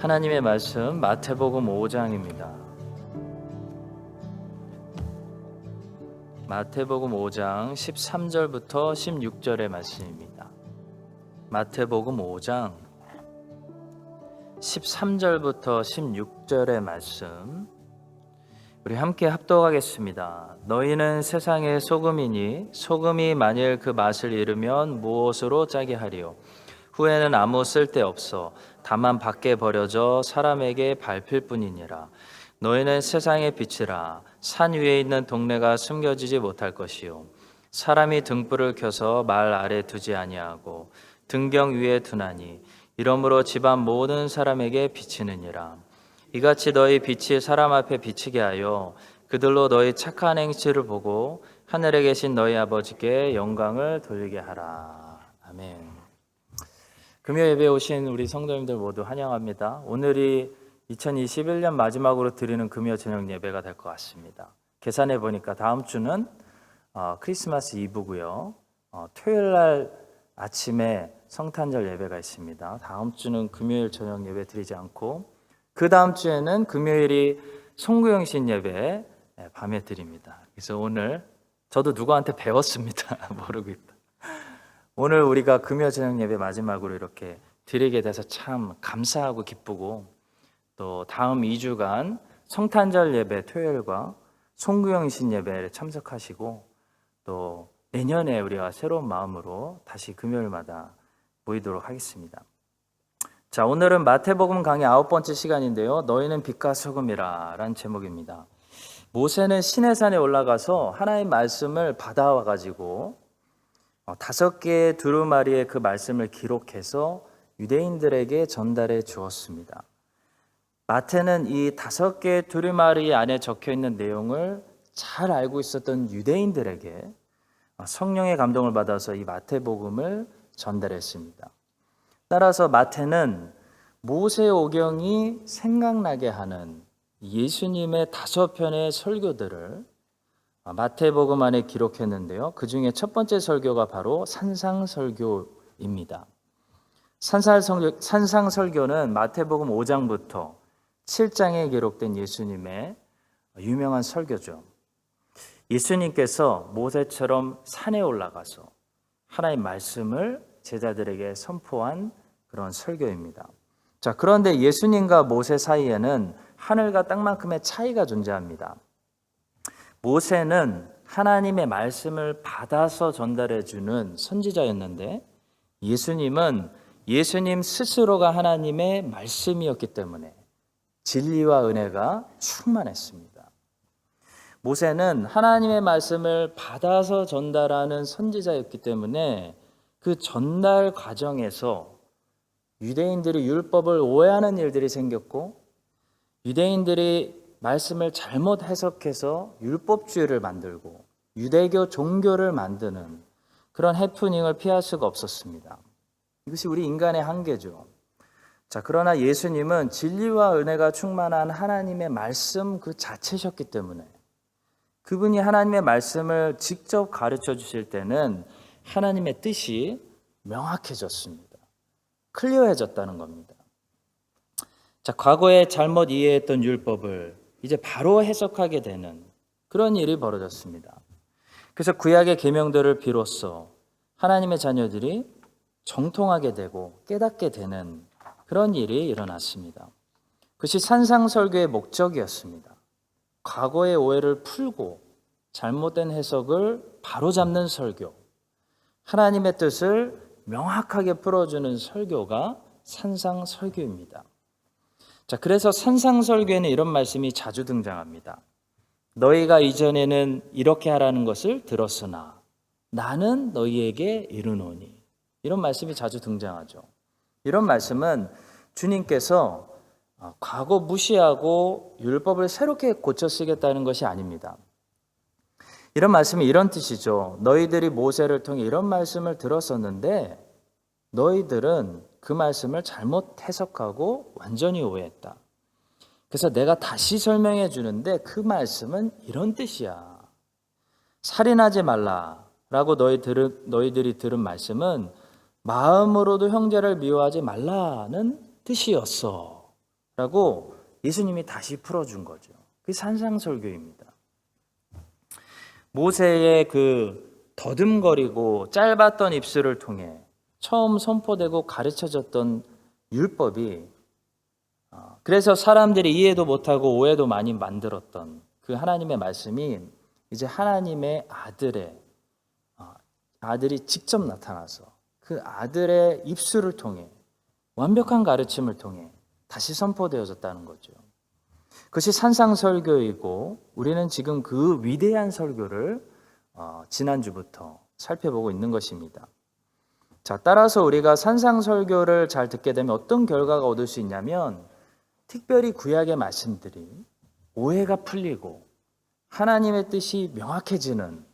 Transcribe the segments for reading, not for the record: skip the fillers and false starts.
하나님의 말씀 마태복음 5장입니다. 마태복음 5장 13절부터 16절의 말씀입니다. 마태복음 5장 13절부터 16절의 말씀 우리 함께 합독하겠습니다. 너희는 세상의 소금이니 소금이 만일 그 맛을 잃으면 무엇으로 짜게 하리요? 후에는 아무 쓸데없어 다만 밖에 버려져 사람에게 밟힐 뿐이니라. 너희는 세상의 빛이라. 산 위에 있는 동네가 숨겨지지 못할 것이요 사람이 등불을 켜서 말 아래 두지 아니하고 등경 위에 두나니 이러므로 집안 모든 사람에게 비치느니라. 이같이 너희 빛이 사람 앞에 비치게 하여 그들로 너희 착한 행실을 보고 하늘에 계신 너희 아버지께 영광을 돌리게 하라. 아멘. 금요 예배에 오신 우리 성도님들 모두 환영합니다. 오늘이 2021년 마지막으로 드리는 금요 저녁 예배가 될 것 같습니다. 계산해 보니까 다음 주는 크리스마스 이브고요. 토요일 날 아침에 성탄절 예배가 있습니다. 다음 주는 금요일 저녁 예배 드리지 않고 그 다음 주에는 금요일이 송구영신 예배 밤에 드립니다. 그래서 오늘 저도 누구한테 배웠습니다. 모르고 있다. 오늘 우리가 금요 저녁 예배 마지막으로 이렇게 드리게 돼서 참 감사하고 기쁘고 또 다음 2주간 성탄절 예배 토요일과 송구영신 예배에 참석하시고 또 내년에 우리가 새로운 마음으로 다시 금요일마다 모이도록 하겠습니다. 자, 오늘은 마태복음 강의 9번째 시간인데요. 너희는 빛과 소금이라 라는 제목입니다. 모세는 시내산에 올라가서 하나님의 말씀을 받아와 가지고 5개의 두루마리의 그 말씀을 기록해서 유대인들에게 전달해 주었습니다. 마태는 이 5개의 두루마리 안에 적혀있는 내용을 잘 알고 있었던 유대인들에게 성령의 감동을 받아서 이 마태복음을 전달했습니다. 따라서 마태는 모세오경이 생각나게 하는 예수님의 5편의 설교들을 마태복음 안에 기록했는데요. 그 중에 첫 번째 설교가 바로 산상설교입니다. 산상설교는 마태복음 5장부터 7장에 기록된 예수님의 유명한 설교죠. 예수님께서 모세처럼 산에 올라가서 하나님의 말씀을 제자들에게 선포한 그런 설교입니다. 자, 그런데 예수님과 모세 사이에는 하늘과 땅만큼의 차이가 존재합니다. 모세는 하나님의 말씀을 받아서 전달해 주는 선지자였는데 예수님은 예수님 스스로가 하나님의 말씀이었기 때문에 진리와 은혜가 충만했습니다. 모세는 하나님의 말씀을 받아서 전달하는 선지자였기 때문에 그 전달 과정에서 유대인들이 율법을 오해하는 일들이 생겼고 유대인들이 말씀을 잘못 해석해서 율법주의를 만들고 유대교 종교를 만드는 그런 해프닝을 피할 수가 없었습니다. 이것이 우리 인간의 한계죠. 자, 그러나 예수님은 진리와 은혜가 충만한 하나님의 말씀 그 자체셨기 때문에 그분이 하나님의 말씀을 직접 가르쳐 주실 때는 하나님의 뜻이 명확해졌습니다. 클리어해졌다는 겁니다. 자, 과거에 잘못 이해했던 율법을 이제 바로 해석하게 되는 그런 일이 벌어졌습니다. 그래서 구약의 계명들을 비로소 하나님의 자녀들이 정통하게 되고 깨닫게 되는 그런 일이 일어났습니다. 그것이 산상설교의 목적이었습니다. 과거의 오해를 풀고 잘못된 해석을 바로잡는 설교, 하나님의 뜻을 명확하게 풀어주는 설교가 산상설교입니다. 자, 그래서 산상설교에는 이런 말씀이 자주 등장합니다. 너희가 이전에는 이렇게 하라는 것을 들었으나 나는 너희에게 이르노니. 이런 말씀이 자주 등장하죠. 이런 말씀은 주님께서 과거 무시하고 율법을 새롭게 고쳐 쓰겠다는 것이 아닙니다. 이런 말씀이 이런 뜻이죠. 너희들이 모세를 통해 이런 말씀을 들었었는데 너희들은 그 말씀을 잘못 해석하고 완전히 오해했다. 그래서 내가 다시 설명해 주는데 그 말씀은 이런 뜻이야. 살인하지 말라라고 너희들이 들은 말씀은 마음으로도 형제를 미워하지 말라는 뜻이었어. 라고 예수님이 다시 풀어준 거죠. 그게 산상설교입니다. 모세의 그 더듬거리고 짧았던 입술을 통해 처음 선포되고 가르쳐졌던 율법이, 그래서 사람들이 이해도 못하고 오해도 많이 만들었던 그 하나님의 말씀이 이제 하나님의 아들이 직접 나타나서 그 아들의 입술을 통해 완벽한 가르침을 통해 다시 선포되어졌다는 거죠. 그것이 산상설교이고 우리는 지금 그 위대한 설교를 지난주부터 살펴보고 있는 것입니다. 자, 따라서 우리가 산상설교를 잘 듣게 되면 어떤 결과가 얻을 수 있냐면 특별히 구약의 말씀들이 오해가 풀리고 하나님의 뜻이 명확해지는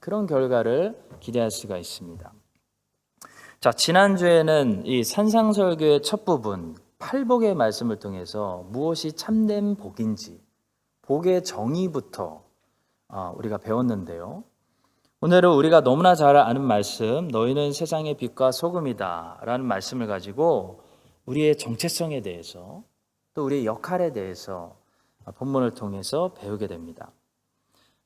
그런 결과를 기대할 수가 있습니다. 자, 지난주에는 이 산상설교의 첫 부분 팔복의 말씀을 통해서 무엇이 참된 복인지 복의 정의부터 우리가 배웠는데요. 오늘은 우리가 너무나 잘 아는 말씀, 너희는 세상의 빛과 소금이다 라는 말씀을 가지고 우리의 정체성에 대해서 또 우리의 역할에 대해서 본문을 통해서 배우게 됩니다.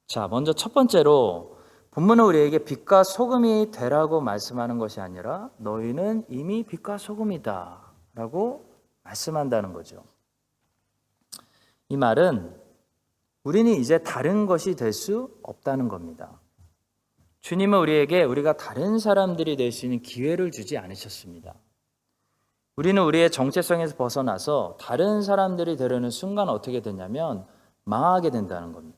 자, 먼저 첫 번째로 본문은 우리에게 빛과 소금이 되라고 말씀하는 것이 아니라 너희는 이미 빛과 소금이다 라고 말씀한다는 거죠. 이 말은 우리는 이제 다른 것이 될 수 없다는 겁니다. 주님은 우리가 다른 사람들이 될 수 있는 기회를 주지 않으셨습니다. 우리는 우리의 정체성에서 벗어나서 다른 사람들이 되려는 순간 어떻게 되냐면 망하게 된다는 겁니다.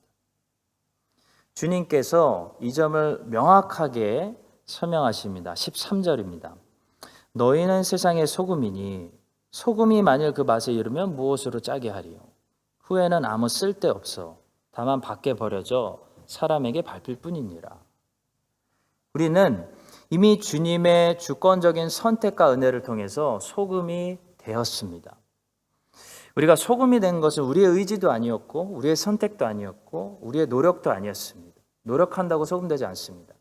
주님께서 이 점을 명확하게 설명하십니다. 13절입니다. 너희는 세상의 소금이니 소금이 만일 그 맛에 이르면 무엇으로 짜게 하리요? 후에는 아무 쓸데없어 다만 밖에 버려져 사람에게 밟힐 뿐이니라. 우리는 이미 주님의 주권적인 선택과 은혜를 통해서 소금이 되었습니다. 우리가 소금이 된 것은 우리의 의지도 아니었고 우리의 선택도 아니었고 우리의 노력도 아니었습니다. 노력한다고 소금 되지 않습니다.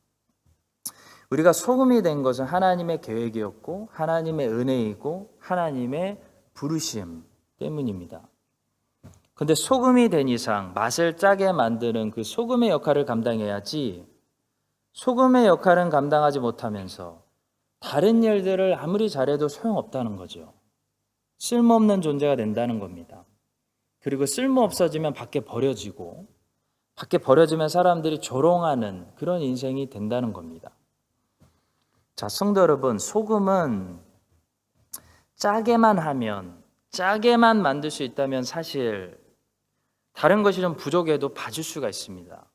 우리가 소금이 된 것은 하나님의 계획이었고 하나님의 은혜이고 하나님의 부르심 때문입니다. 그런데 소금이 된 이상 맛을 짜게 만드는 그 소금의 역할을 감당해야지, 소금의 역할은 감당하지 못하면서 다른 일들을 아무리 잘해도 소용없다는 거죠. 쓸모없는 존재가 된다는 겁니다. 그리고 쓸모없어지면 밖에 버려지고 밖에 버려지면 사람들이 조롱하는 그런 인생이 된다는 겁니다. 자, 성도 여러분, 소금은 짜게만 하면, 짜게만 만들 수 있다면 사실 다른 것이 좀 부족해도 봐줄 수가 있습니다.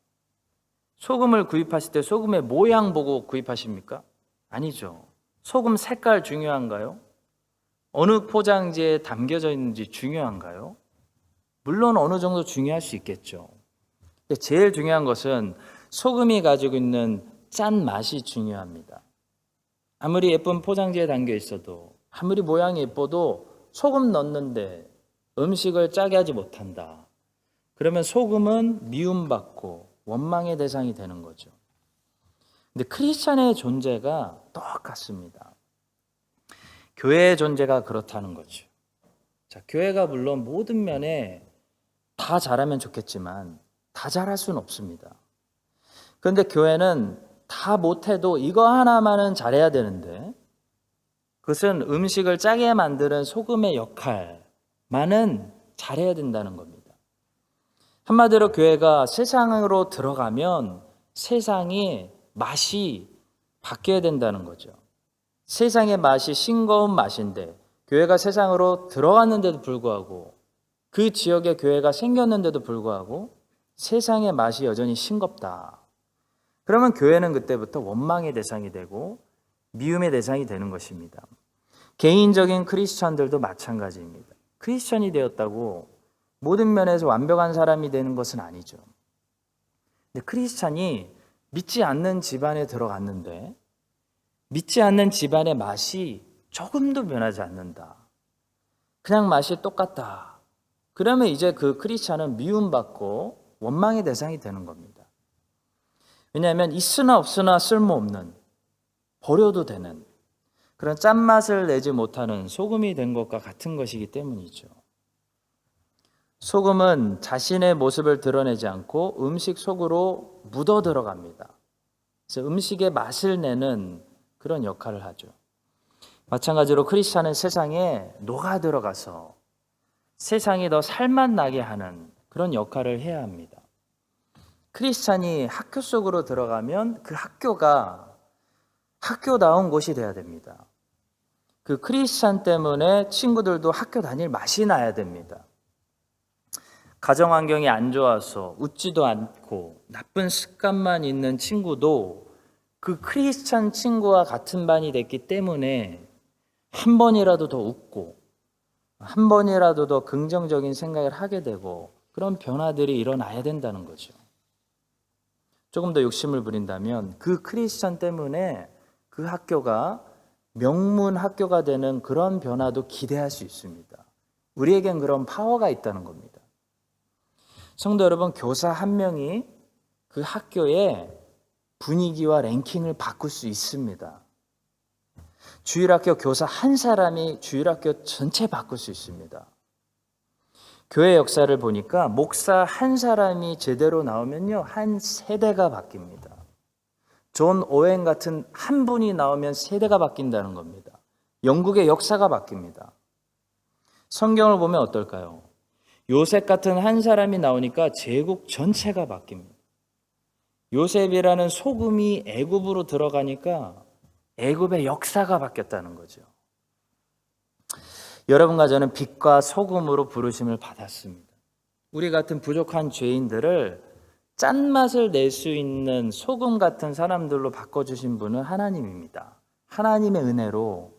소금을 구입하실 때 소금의 모양 보고 구입하십니까? 아니죠. 소금 색깔 중요한가요? 어느 포장지에 담겨져 있는지 중요한가요? 물론 어느 정도 중요할 수 있겠죠. 근데 제일 중요한 것은 소금이 가지고 있는 짠 맛이 중요합니다. 아무리 예쁜 포장지에 담겨 있어도, 아무리 모양이 예뻐도 소금 넣는데 음식을 짜게 하지 못한다. 그러면 소금은 미움받고 원망의 대상이 되는 거죠. 근데 크리스찬의 존재가 똑같습니다. 교회의 존재가 그렇다는 거죠. 자, 교회가 물론 모든 면에 다 잘하면 좋겠지만 다 잘할 수는 없습니다. 그런데 교회는 다 못해도 이거 하나만은 잘해야 되는데, 그것은 음식을 짜게 만드는 소금의 역할만은 잘해야 된다는 겁니다. 한마디로 교회가 세상으로 들어가면 세상의 맛이 바뀌어야 된다는 거죠. 세상의 맛이 싱거운 맛인데 교회가 세상으로 들어갔는데도 불구하고, 그 지역에 교회가 생겼는데도 불구하고 세상의 맛이 여전히 싱겁다. 그러면 교회는 그때부터 원망의 대상이 되고 미움의 대상이 되는 것입니다. 개인적인 크리스찬들도 마찬가지입니다. 크리스찬이 되었다고 모든 면에서 완벽한 사람이 되는 것은 아니죠. 근데 크리스찬이 믿지 않는 집안에 들어갔는데 믿지 않는 집안의 맛이 조금도 변하지 않는다. 그냥 맛이 똑같다. 그러면 이제 그 크리스찬은 미움받고 원망의 대상이 되는 겁니다. 왜냐하면 있으나 없으나 쓸모없는, 버려도 되는 그런 짠맛을 내지 못하는 소금이 된 것과 같은 것이기 때문이죠. 소금은 자신의 모습을 드러내지 않고 음식 속으로 묻어 들어갑니다. 그래서 음식의 맛을 내는 그런 역할을 하죠. 마찬가지로 크리스찬은 세상에 녹아 들어가서 세상이 더 살맛 나게 하는 그런 역할을 해야 합니다. 크리스찬이 학교 속으로 들어가면 그 학교가 학교다운 곳이 돼야 됩니다. 그 크리스찬 때문에 친구들도 학교 다닐 맛이 나야 됩니다. 가정 환경이 안 좋아서 웃지도 않고 나쁜 습관만 있는 친구도 그 크리스찬 친구와 같은 반이 됐기 때문에 한 번이라도 더 웃고 한 번이라도 더 긍정적인 생각을 하게 되고 그런 변화들이 일어나야 된다는 거죠. 조금 더 욕심을 부린다면 그 크리스찬 때문에 그 학교가 명문 학교가 되는 그런 변화도 기대할 수 있습니다. 우리에겐 그런 파워가 있다는 겁니다. 성도 여러분, 교사 한 명이 그 학교의 분위기와 랭킹을 바꿀 수 있습니다. 주일학교 교사 한 사람이 주일학교 전체 바꿀 수 있습니다. 교회 역사를 보니까 목사 한 사람이 제대로 나오면요, 한 세대가 바뀝니다. 존 오웬 같은 한 분이 나오면 세대가 바뀐다는 겁니다. 영국의 역사가 바뀝니다. 성경을 보면 어떨까요? 요셉 같은 한 사람이 나오니까 제국 전체가 바뀝니다. 요셉이라는 소금이 애굽으로 들어가니까 애굽의 역사가 바뀌었다는 거죠. 여러분과 저는 빛과 소금으로 부르심을 받았습니다. 우리 같은 부족한 죄인들을 짠맛을 낼 수 있는 소금 같은 사람들로 바꿔주신 분은 하나님입니다. 하나님의 은혜로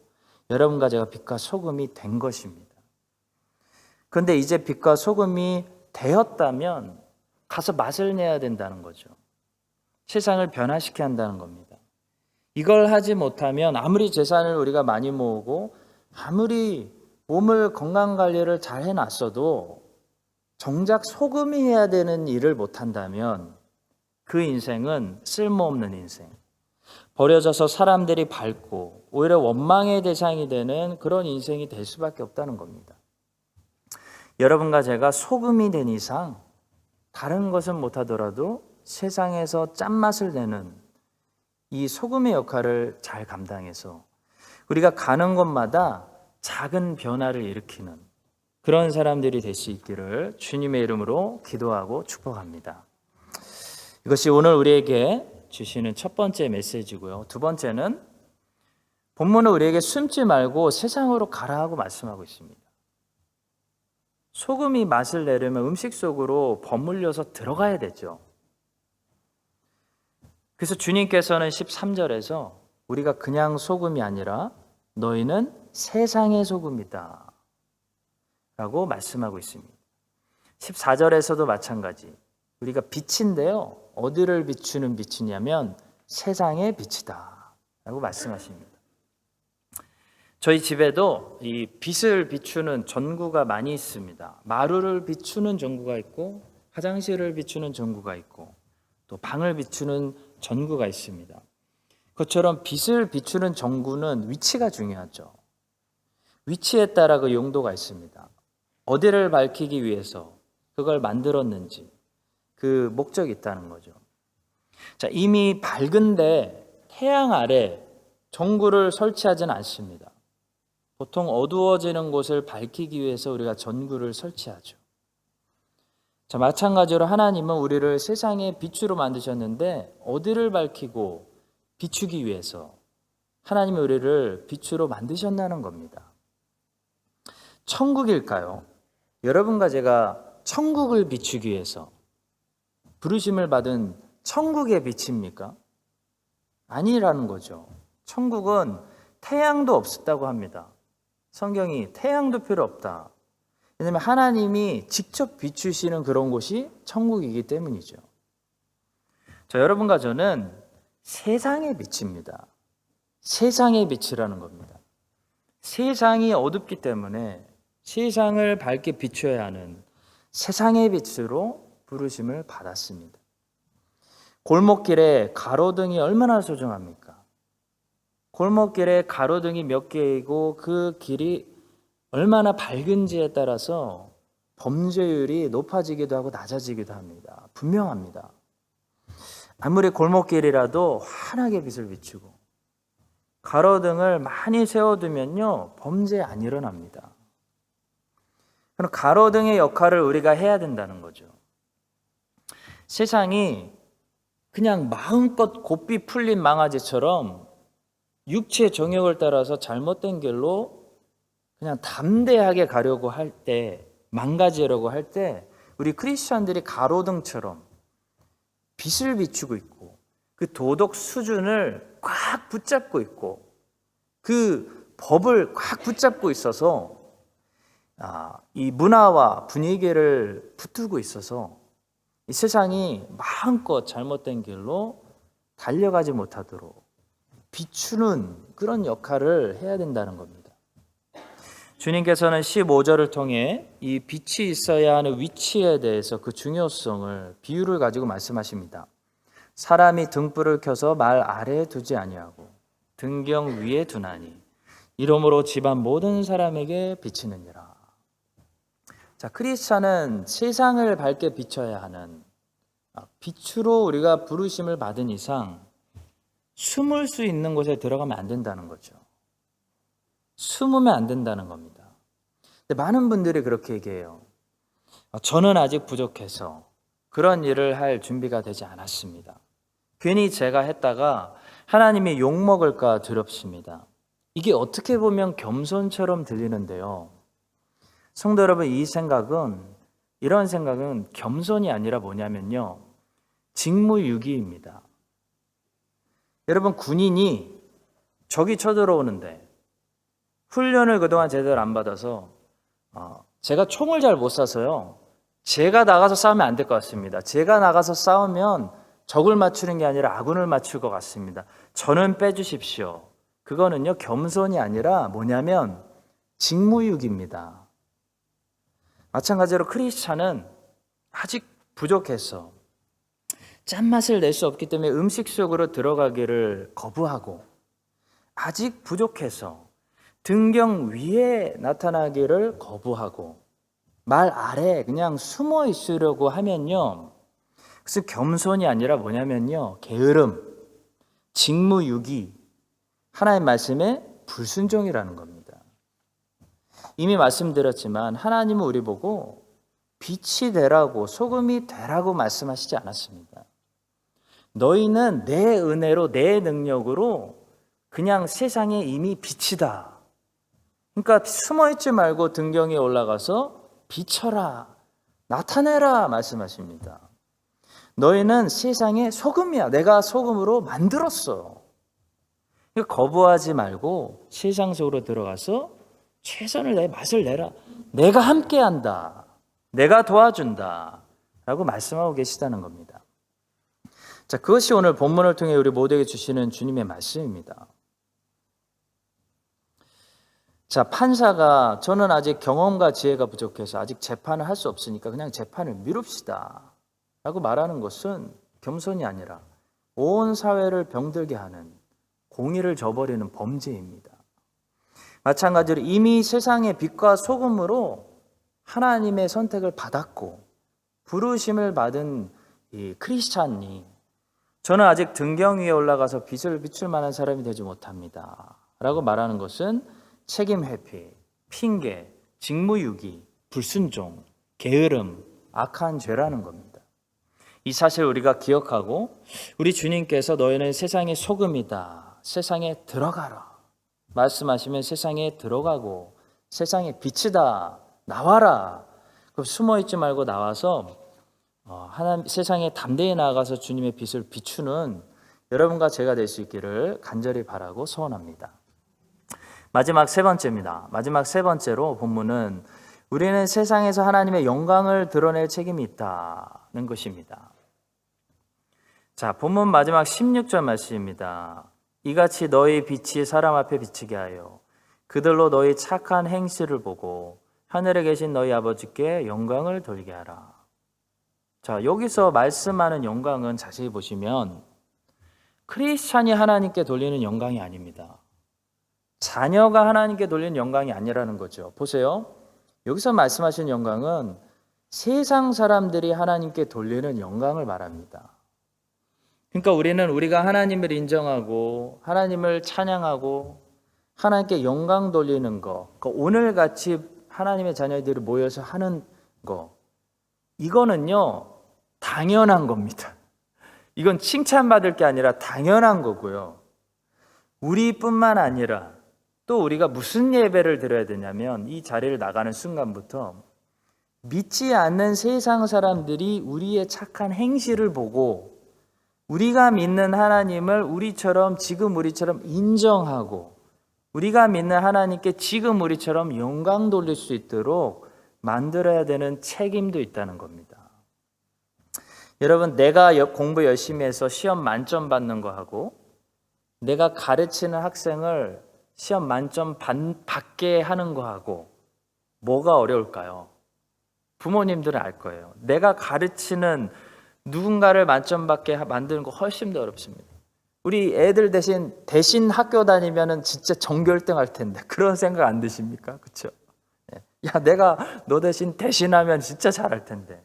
여러분과 제가 빛과 소금이 된 것입니다. 그런데 이제 빛과 소금이 되었다면 가서 맛을 내야 된다는 거죠. 세상을 변화시켜야 한다는 겁니다. 이걸 하지 못하면 아무리 재산을 우리가 많이 모으고 아무리 몸을 건강관리를 잘 해놨어도 정작 소금이 해야 되는 일을 못한다면 그 인생은 쓸모없는 인생, 버려져서 사람들이 밟고 오히려 원망의 대상이 되는 그런 인생이 될 수밖에 없다는 겁니다. 여러분과 제가 소금이 된 이상 다른 것은 못하더라도 세상에서 짠맛을 내는 이 소금의 역할을 잘 감당해서 우리가 가는 곳마다 작은 변화를 일으키는 그런 사람들이 될 수 있기를 주님의 이름으로 기도하고 축복합니다. 이것이 오늘 우리에게 주시는 첫 번째 메시지고요. 두 번째는 본문은 우리에게 숨지 말고 세상으로 가라 하고 말씀하고 있습니다. 소금이 맛을 내려면 음식 속으로 버물려서 들어가야 되죠. 그래서 주님께서는 13절에서 우리가 그냥 소금이 아니라 너희는 세상의 소금이다 라고 말씀하고 있습니다. 14절에서도 마찬가지. 우리가 빛인데요. 어디를 비추는 빛이냐면 세상의 빛이다 라고 말씀하십니다. 저희 집에도 이 빛을 비추는 전구가 많이 있습니다. 마루를 비추는 전구가 있고 화장실을 비추는 전구가 있고 또 방을 비추는 전구가 있습니다. 그것처럼 빛을 비추는 전구는 위치가 중요하죠. 위치에 따라 그 용도가 있습니다. 어디를 밝히기 위해서 그걸 만들었는지 그 목적이 있다는 거죠. 자, 이미 밝은데 태양 아래 전구를 설치하지는 않습니다. 보통 어두워지는 곳을 밝히기 위해서 우리가 전구를 설치하죠. 자, 마찬가지로 하나님은 우리를 세상의 빛으로 만드셨는데 어디를 밝히고 비추기 위해서 하나님이 우리를 빛으로 만드셨다는 겁니다. 천국일까요? 여러분과 제가 천국을 비추기 위해서 부르심을 받은 천국의 빛입니까? 아니라는 거죠. 천국은 태양도 없었다고 합니다. 성경이 태양도 필요 없다. 왜냐하면 하나님이 직접 비추시는 그런 곳이 천국이기 때문이죠. 자, 여러분과 저는 세상의 빛입니다. 세상의 빛이라는 겁니다. 세상이 어둡기 때문에 세상을 밝게 비춰야 하는 세상의 빛으로 부르심을 받았습니다. 골목길에 가로등이 얼마나 소중합니까? 골목길에 가로등이 몇 개이고 그 길이 얼마나 밝은지에 따라서 범죄율이 높아지기도 하고 낮아지기도 합니다. 분명합니다. 아무리 골목길이라도 환하게 빛을 비추고 가로등을 많이 세워두면요, 범죄 안 일어납니다. 그럼 가로등의 역할을 우리가 해야 된다는 거죠. 세상이 그냥 마음껏 고삐 풀린 망아지처럼 육체의 정욕을 따라서 잘못된 길로 그냥 담대하게 가려고 할 때, 망가지려고 할 때 우리 크리스천들이 가로등처럼 빛을 비추고 있고 그 도덕 수준을 꽉 붙잡고 있고 그 법을 꽉 붙잡고 있어서 이 문화와 분위기를 붙들고 있어서 이 세상이 마음껏 잘못된 길로 달려가지 못하도록 비추는 그런 역할을 해야 된다는 겁니다. 주님께서는 15절을 통해 이 빛이 있어야 하는 위치에 대해서 그 중요성을 비유를 가지고 말씀하십니다. 사람이 등불을 켜서 말 아래에 두지 아니하고 등경 위에 두나니 이러므로 집안 모든 사람에게 비치느니라. 자, 크리스찬은 세상을 밝게 비춰야 하는 빛으로 우리가 부르심을 받은 이상 숨을 수 있는 곳에 들어가면 안 된다는 거죠. 숨으면 안 된다는 겁니다. 근데 많은 분들이 그렇게 얘기해요. 저는 아직 부족해서 그런 일을 할 준비가 되지 않았습니다. 괜히 제가 했다가 하나님이 욕먹을까 두렵습니다. 이게 어떻게 보면 겸손처럼 들리는데요. 성도 여러분, 이런 생각은 겸손이 아니라 뭐냐면요, 직무유기입니다. 여러분, 군인이 적이 쳐들어오는데 훈련을 그동안 제대로 안 받아서 제가 총을 잘 못 쏴서요, 제가 나가서 싸우면 안 될 것 같습니다. 제가 나가서 싸우면 적을 맞추는 게 아니라 아군을 맞출 것 같습니다. 저는 빼주십시오. 그거는요, 겸손이 아니라 뭐냐면 직무유기입니다. 마찬가지로 크리스찬은 아직 부족해서 짠맛을 낼 수 없기 때문에 음식 속으로 들어가기를 거부하고 아직 부족해서 등경 위에 나타나기를 거부하고 말 아래 그냥 숨어 있으려고 하면요, 그래서 겸손이 아니라 뭐냐면요, 게으름, 직무유기, 하나님 말씀에 불순종이라는 겁니다. 이미 말씀드렸지만 하나님은 우리 보고 빛이 되라고, 소금이 되라고 말씀하시지 않았습니다. 너희는 내 은혜로, 내 능력으로 그냥 세상에 이미 빛이다. 그러니까 숨어있지 말고 등경에 올라가서 비춰라, 나타내라 말씀하십니다. 너희는 세상의 소금이야. 내가 소금으로 만들었어. 그러니까 거부하지 말고 세상 속으로 들어가서 최선을 내, 맛을 내라. 내가 함께한다. 내가 도와준다. 라고 말씀하고 계시다는 겁니다. 자, 그것이 오늘 본문을 통해 우리 모두에게 주시는 주님의 말씀입니다. 자, 판사가 저는 아직 경험과 지혜가 부족해서 아직 재판을 할 수 없으니까 그냥 재판을 미룹시다 라고 말하는 것은 겸손이 아니라 온 사회를 병들게 하는, 공의를 저버리는 범죄입니다. 마찬가지로 이미 세상의 빛과 소금으로 하나님의 선택을 받았고 부르심을 받은 이 크리스찬이 저는 아직 등경 위에 올라가서 빛을 비출 만한 사람이 되지 못합니다 라고 말하는 것은 책임 회피, 핑계, 직무유기, 불순종, 게으름, 악한 죄라는 겁니다. 이 사실을 우리가 기억하고 우리 주님께서 너희는 세상의 소금이다, 세상에 들어가라 말씀하시면 세상에 들어가고 세상의 빛이다, 나와라. 그럼 숨어있지 말고 나와서 하나님 세상에 담대히 나아가서 주님의 빛을 비추는 여러분과 제가 될 수 있기를 간절히 바라고 소원합니다. 마지막 세 번째입니다. 마지막 세 번째로 본문은 우리는 세상에서 하나님의 영광을 드러낼 책임이 있다는 것입니다. 자, 본문 마지막 16절 말씀입니다. 이같이 너희 빛이 사람 앞에 비치게 하여 그들로 너희 착한 행실을 보고 하늘에 계신 너희 아버지께 영광을 돌리게 하라. 자, 여기서 말씀하는 영광은 자세히 보시면 크리스찬이 하나님께 돌리는 영광이 아닙니다. 자녀가 하나님께 돌리는 영광이 아니라는 거죠. 보세요. 여기서 말씀하신 영광은 세상 사람들이 하나님께 돌리는 영광을 말합니다. 그러니까 우리는 우리가 하나님을 인정하고 하나님을 찬양하고 하나님께 영광 돌리는 거, 그러니까 오늘같이 하나님의 자녀들이 모여서 하는 거, 이거는요 당연한 겁니다. 이건 칭찬받을 게 아니라 당연한 거고요. 우리뿐만 아니라 또 우리가 무슨 예배를 드려야 되냐면 이 자리를 나가는 순간부터 믿지 않는 세상 사람들이 우리의 착한 행실을 보고 우리가 믿는 하나님을 지금 우리처럼 인정하고 우리가 믿는 하나님께 지금 우리처럼 영광 돌릴 수 있도록 만들어야 되는 책임도 있다는 겁니다. 여러분, 내가 공부 열심히 해서 시험 만점 받는 거 하고 내가 가르치는 학생을 시험 만점 받게 하는 거 하고 뭐가 어려울까요? 부모님들은 알 거예요. 내가 가르치는 누군가를 만점 받게 만드는 거 훨씬 더 어렵습니다. 우리 애들 대신 학교 다니면은 진짜 전교 1등 할 텐데 그런 생각 안 드십니까? 그렇죠? 야, 내가 너 대신하면 진짜 잘할 텐데.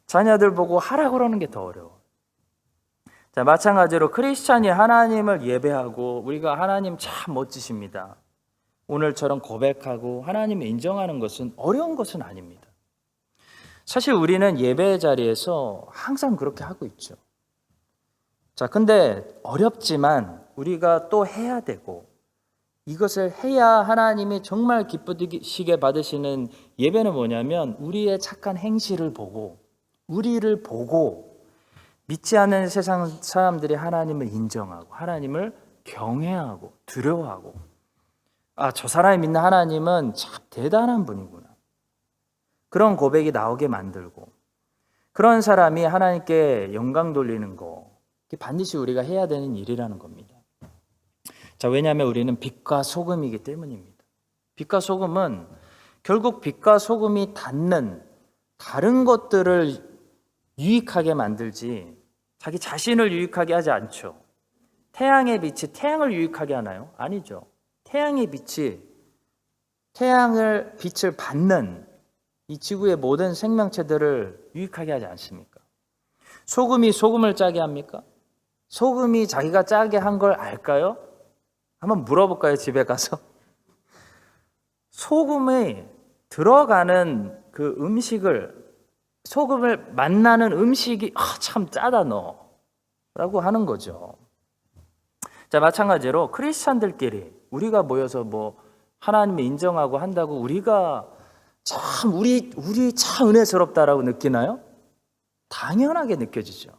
자녀들 보고 하라고 그러는 게 더 어려워. 자, 마찬가지로 크리스찬이 하나님을 예배하고 우리가 하나님 참 멋지십니다. 오늘처럼 고백하고 하나님을 인정하는 것은 어려운 것은 아닙니다. 사실 우리는 예배 자리에서 항상 그렇게 하고 있죠. 자, 근데 어렵지만 우리가 또 해야 되고 이것을 해야 하나님이 정말 기쁘시게 받으시는 예배는 뭐냐면 우리의 착한 행실을 보고 우리를 보고 믿지 않는 세상 사람들이 하나님을 인정하고 하나님을 경외하고 두려워하고 저 사람이 믿는 하나님은 참 대단한 분이구나. 그런 고백이 나오게 만들고 그런 사람이 하나님께 영광 돌리는 거 반드시 우리가 해야 되는 일이라는 겁니다. 자, 왜냐하면 우리는 빛과 소금이기 때문입니다. 빛과 소금은 결국 빛과 소금이 닿는 다른 것들을 유익하게 만들지 자기 자신을 유익하게 하지 않죠. 태양의 빛이 태양을 유익하게 하나요? 아니죠. 태양의 빛을 받는 이 지구의 모든 생명체들을 유익하게 하지 않습니까? 소금이 소금을 짜게 합니까? 소금이 자기가 짜게 한 걸 알까요? 한번 물어볼까요? 집에 가서. 소금에 들어가는 그 소금을 만나는 음식이 참 짜다 너 라고 하는 거죠. 자, 마찬가지로 크리스찬들끼리 우리가 모여서 하나님을 인정하고 한다고 우리가 참 우리 참 은혜스럽다라고 느끼나요? 당연하게 느껴지죠.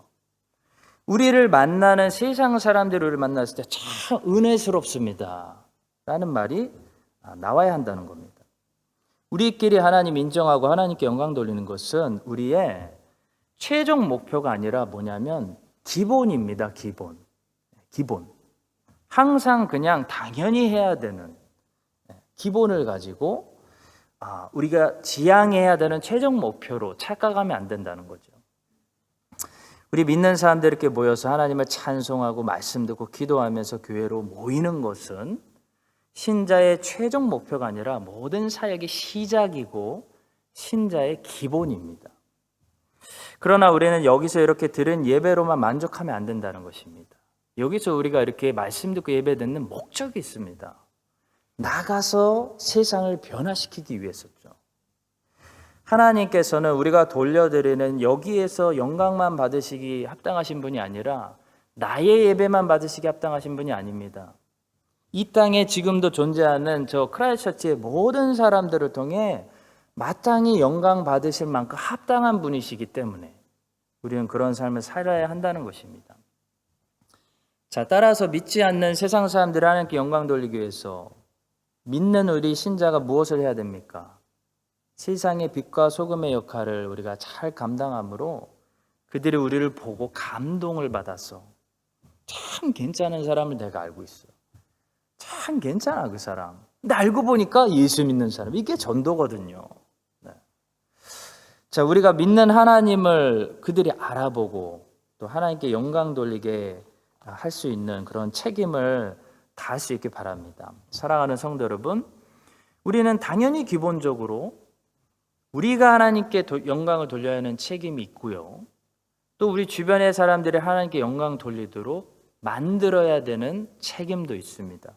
우리를 만나는 세상 사람들이 우리를 만났을 때 참 은혜스럽습니다 라는 말이 나와야 한다는 겁니다. 우리끼리 하나님 인정하고 하나님께 영광 돌리는 것은 우리의 최종 목표가 아니라 뭐냐면 기본입니다. 기본. 항상 그냥 당연히 해야 되는 기본을 가지고 우리가 지향해야 되는 최종 목표로 착각하면 안 된다는 거죠. 우리 믿는 사람들 이렇게 모여서 하나님을 찬송하고 말씀 듣고 기도하면서 교회로 모이는 것은 신자의 최종 목표가 아니라 모든 사역의 시작이고 신자의 기본입니다. 그러나 우리는 여기서 이렇게 드린 예배로만 만족하면 안 된다는 것입니다. 여기서 우리가 이렇게 말씀 듣고 예배 듣는 목적이 있습니다. 나가서 세상을 변화시키기 위해서죠. 하나님께서는 우리가 돌려드리는 여기에서 영광만 받으시기 합당하신 분이 아니라 나의 예배만 받으시기 합당하신 분이 아닙니다. 이 땅에 지금도 존재하는 저 크라이스처치의 모든 사람들을 통해 마땅히 영광 받으실 만큼 합당한 분이시기 때문에 우리는 그런 삶을 살아야 한다는 것입니다. 자, 따라서 믿지 않는 세상 사람들이 하나님께 영광 돌리기 위해서 믿는 우리 신자가 무엇을 해야 됩니까? 세상의 빛과 소금의 역할을 우리가 잘 감당함으로 그들이 우리를 보고 감동을 받아서 참 괜찮은 사람을 내가 알고 있어. 참 괜찮아 그 사람. 근데 알고 보니까 예수 믿는 사람. 이게 전도거든요. 네. 자, 우리가 믿는 하나님을 그들이 알아보고 또 하나님께 영광 돌리게 할 수 있는 그런 책임을 다할 수 있길 바랍니다. 사랑하는 성도 여러분, 우리는 당연히 기본적으로 우리가 하나님께 영광을 돌려야 하는 책임이 있고요. 또 우리 주변의 사람들이 하나님께 영광 돌리도록 만들어야 되는 책임도 있습니다.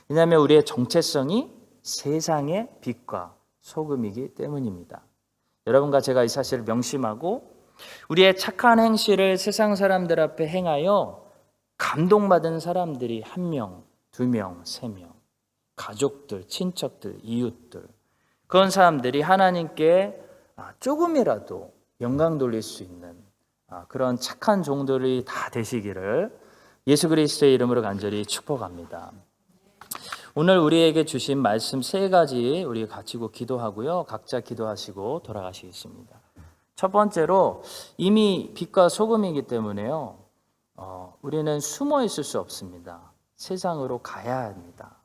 왜냐하면 우리의 정체성이 세상의 빛과 소금이기 때문입니다. 여러분과 제가 이 사실을 명심하고 우리의 착한 행실을 세상 사람들 앞에 행하여 감동받은 사람들이 1명, 2명, 3명, 가족들, 친척들, 이웃들, 그런 사람들이 하나님께 조금이라도 영광 돌릴 수 있는 그런 착한 종들이 다 되시기를 예수 그리스도의 이름으로 간절히 축복합니다. 오늘 우리에게 주신 말씀 3가지 우리 가지고 기도하고요. 각자 기도하시고 돌아가시겠습니다. 첫 번째로 이미 빛과 소금이기 때문에요. 우리는 숨어 있을 수 없습니다. 세상으로 가야 합니다.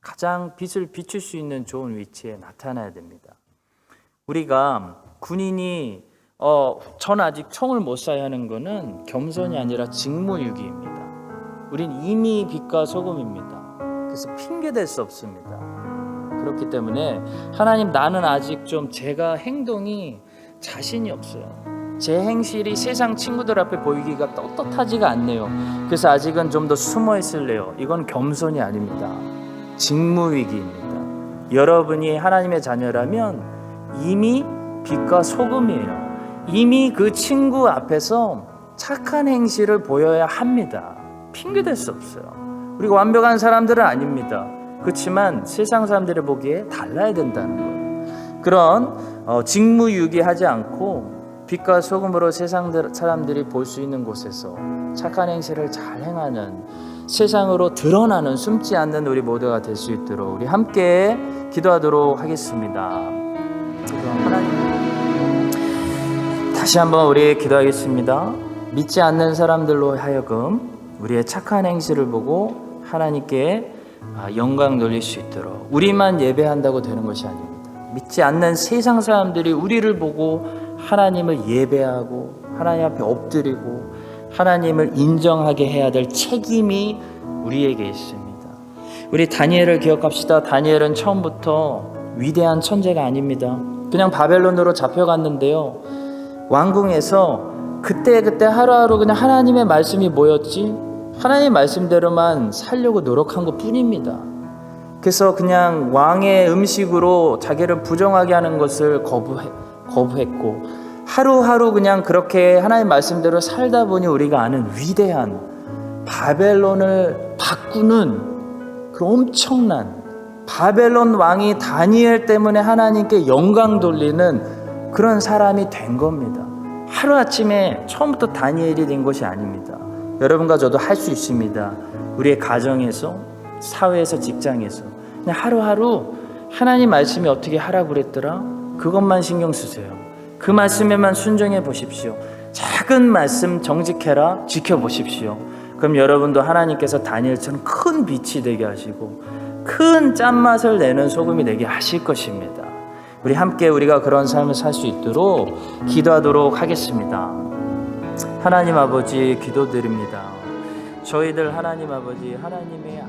가장 빛을 비출 수 있는 좋은 위치에 나타나야 됩니다. 우리가 군인이 전 아직 총을 못 쏴야 하는 것은 겸손이 아니라 직무유기입니다. 우린 이미 빛과 소금입니다. 그래서 핑계댈 수 없습니다. 그렇기 때문에 하나님, 나는 아직 좀 제가 행동이 자신이 없어요. 제 행실이 세상 친구들 앞에 보이기가 떳떳하지가 않네요. 그래서 아직은 좀 더 숨어 있을래요. 이건 겸손이 아닙니다. 직무위기입니다. 여러분이 하나님의 자녀라면 이미 빛과 소금이에요. 이미 그 친구 앞에서 착한 행실을 보여야 합니다. 핑계댈 수 없어요. 우리가 완벽한 사람들은 아닙니다. 그렇지만 세상 사람들이 보기에 달라야 된다는 거예요. 그런 직무유기하지 않고 빛과 소금으로 세상 사람들이 볼 수 있는 곳에서 착한 행실을 잘 행하는, 세상으로 드러나는, 숨지 않는 우리 모두가 될 수 있도록 우리 함께 기도하도록 하겠습니다. 하나님, 다시 한번 우리 기도하겠습니다. 믿지 않는 사람들로 하여금 우리의 착한 행실을 보고 하나님께 영광 돌릴 수 있도록, 우리만 예배한다고 되는 것이 아닙니다. 믿지 않는 세상 사람들이 우리를 보고 하나님을 예배하고 하나님 앞에 엎드리고 하나님을 인정하게 해야 될 책임이 우리에게 있습니다. 우리 다니엘을 기억합시다. 다니엘은 처음부터 위대한 천재가 아닙니다. 그냥 바벨론으로 잡혀갔는데요, 왕궁에서 그때 하루하루 그냥 하나님의 말씀이 뭐였지? 하나님의 말씀대로만 살려고 노력한 것 뿐입니다. 그래서 그냥 왕의 음식으로 자기를 부정하게 하는 것을 거부했고 하루하루 그냥 그렇게 하나님의 말씀대로 살다 보니 우리가 아는 위대한 바벨론을 바꾸는 그 엄청난 바벨론 왕이 다니엘 때문에 하나님께 영광 돌리는 그런 사람이 된 겁니다. 하루아침에 처음부터 다니엘이 된 것이 아닙니다. 여러분과 저도 할 수 있습니다. 우리의 가정에서, 사회에서, 직장에서 그냥 하루하루 하나님 말씀이 어떻게 하라고 그랬더라? 그것만 신경 쓰세요. 그 말씀에만 순종해 보십시오. 작은 말씀 정직해라, 지켜보십시오. 그럼 여러분도 하나님께서 다니엘처럼 큰 빛이 되게 하시고 큰 짠맛을 내는 소금이 되게 하실 것입니다. 우리 함께 우리가 그런 삶을 살 수 있도록 기도하도록 하겠습니다. 하나님 아버지, 기도드립니다. 저희들 하나님 아버지, 하나님의